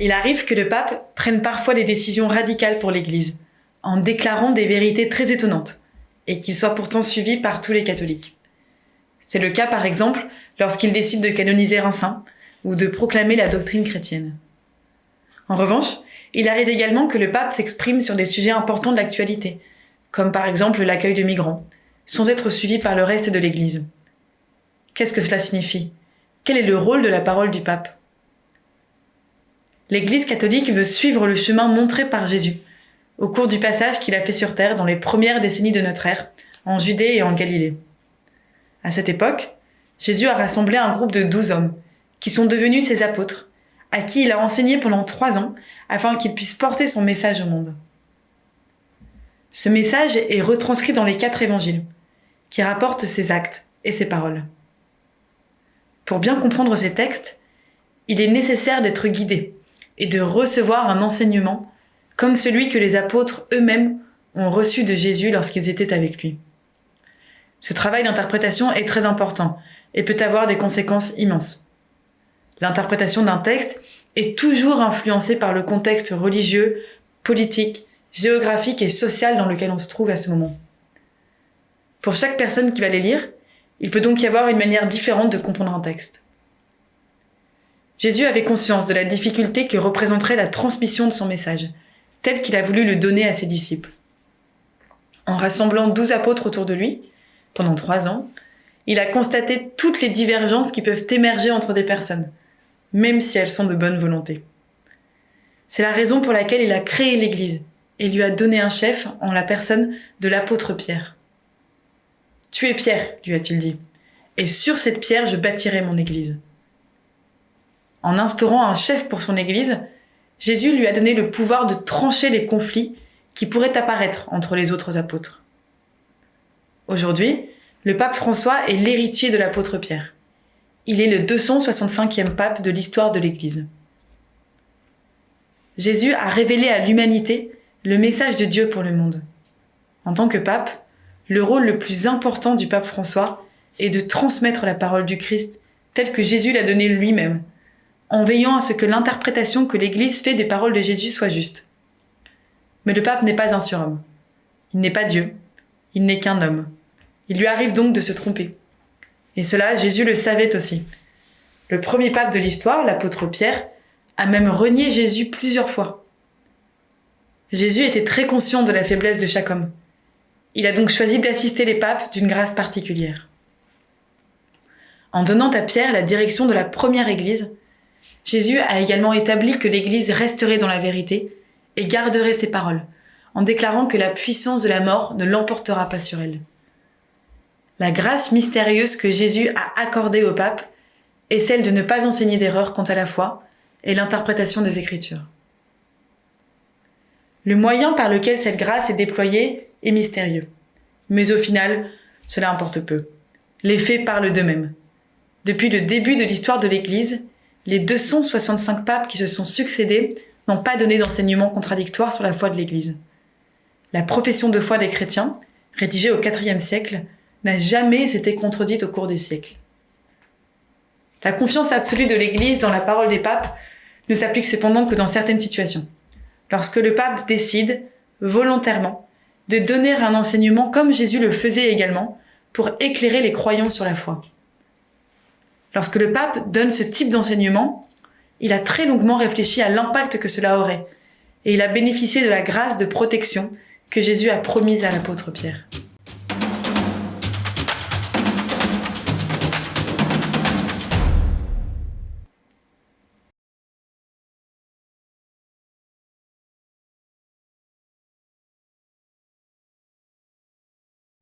il arrive que le pape prenne parfois des décisions radicales pour l'Église, en déclarant des vérités très étonnantes, et qu'il soit pourtant suivi par tous les catholiques. C'est le cas par exemple lorsqu'il décide de canoniser un saint ou de proclamer la doctrine chrétienne. En revanche, il arrive également que le pape s'exprime sur des sujets importants de l'actualité, comme par exemple l'accueil de migrants, sans être suivi par le reste de l'Église. Qu'est-ce que cela signifie ? Quel est le rôle de la parole du pape ? L'Église catholique veut suivre le chemin montré par Jésus, au cours du passage qu'il a fait sur terre dans les premières décennies de notre ère, en Judée et en Galilée. À cette époque, Jésus a rassemblé un groupe de 12 hommes, qui sont devenus ses apôtres, à qui il a enseigné pendant 3 ans, afin qu'ils puissent porter son message au monde. Ce message est retranscrit dans les 4 évangiles, qui rapportent ses actes et ses paroles. Pour bien comprendre ces textes, il est nécessaire d'être guidé et de recevoir un enseignement comme celui que les apôtres eux-mêmes ont reçu de Jésus lorsqu'ils étaient avec lui. Ce travail d'interprétation est très important et peut avoir des conséquences immenses. L'interprétation d'un texte est toujours influencée par le contexte religieux, politique, géographique et social dans lequel on se trouve à ce moment. Pour chaque personne qui va les lire, il peut donc y avoir une manière différente de comprendre un texte. Jésus avait conscience de la difficulté que représenterait la transmission de son message, tel qu'il a voulu le donner à ses disciples. En rassemblant 12 apôtres autour de lui, pendant 3 ans, il a constaté toutes les divergences qui peuvent émerger entre des personnes, même si elles sont de bonne volonté. C'est la raison pour laquelle il a créé l'Église et lui a donné un chef en la personne de l'apôtre Pierre. « Tu es Pierre, lui a-t-il dit, et sur cette pierre je bâtirai mon Église. » En instaurant un chef pour son Église, Jésus lui a donné le pouvoir de trancher les conflits qui pourraient apparaître entre les autres apôtres. Aujourd'hui, le pape François est l'héritier de l'apôtre Pierre. Il est le 265e pape de l'histoire de l'Église. Jésus a révélé à l'humanité le message de Dieu pour le monde. En tant que pape, le rôle le plus important du pape François est de transmettre la parole du Christ telle que Jésus l'a donnée lui-même, en veillant à ce que l'interprétation que l'Église fait des paroles de Jésus soit juste. Mais le pape n'est pas un surhomme. Il n'est pas Dieu. Il n'est qu'un homme. Il lui arrive donc de se tromper. Et cela, Jésus le savait aussi. Le premier pape de l'histoire, l'apôtre Pierre, a même renié Jésus plusieurs fois. Jésus était très conscient de la faiblesse de chaque homme. Il a donc choisi d'assister les papes d'une grâce particulière. En donnant à Pierre la direction de la première Église, Jésus a également établi que l'Église resterait dans la vérité et garderait ses paroles, en déclarant que la puissance de la mort ne l'emportera pas sur elle. La grâce mystérieuse que Jésus a accordée au pape est celle de ne pas enseigner d'erreur quant à la foi et l'interprétation des Écritures. Le moyen par lequel cette grâce est déployée est mystérieux. Mais au final, cela importe peu. Les faits parlent d'eux-mêmes. Depuis le début de l'histoire de l'Église, les 265 papes qui se sont succédés n'ont pas donné d'enseignement contradictoire sur la foi de l'Église. La profession de foi des chrétiens, rédigée au IVe siècle, n'a jamais été contredite au cours des siècles. La confiance absolue de l'Église dans la parole des papes ne s'applique cependant que dans certaines situations. Lorsque le pape décide, volontairement, de donner un enseignement comme Jésus le faisait également, pour éclairer les croyants sur la foi. Lorsque le pape donne ce type d'enseignement, il a très longuement réfléchi à l'impact que cela aurait, et il a bénéficié de la grâce de protection que Jésus a promise à l'apôtre Pierre.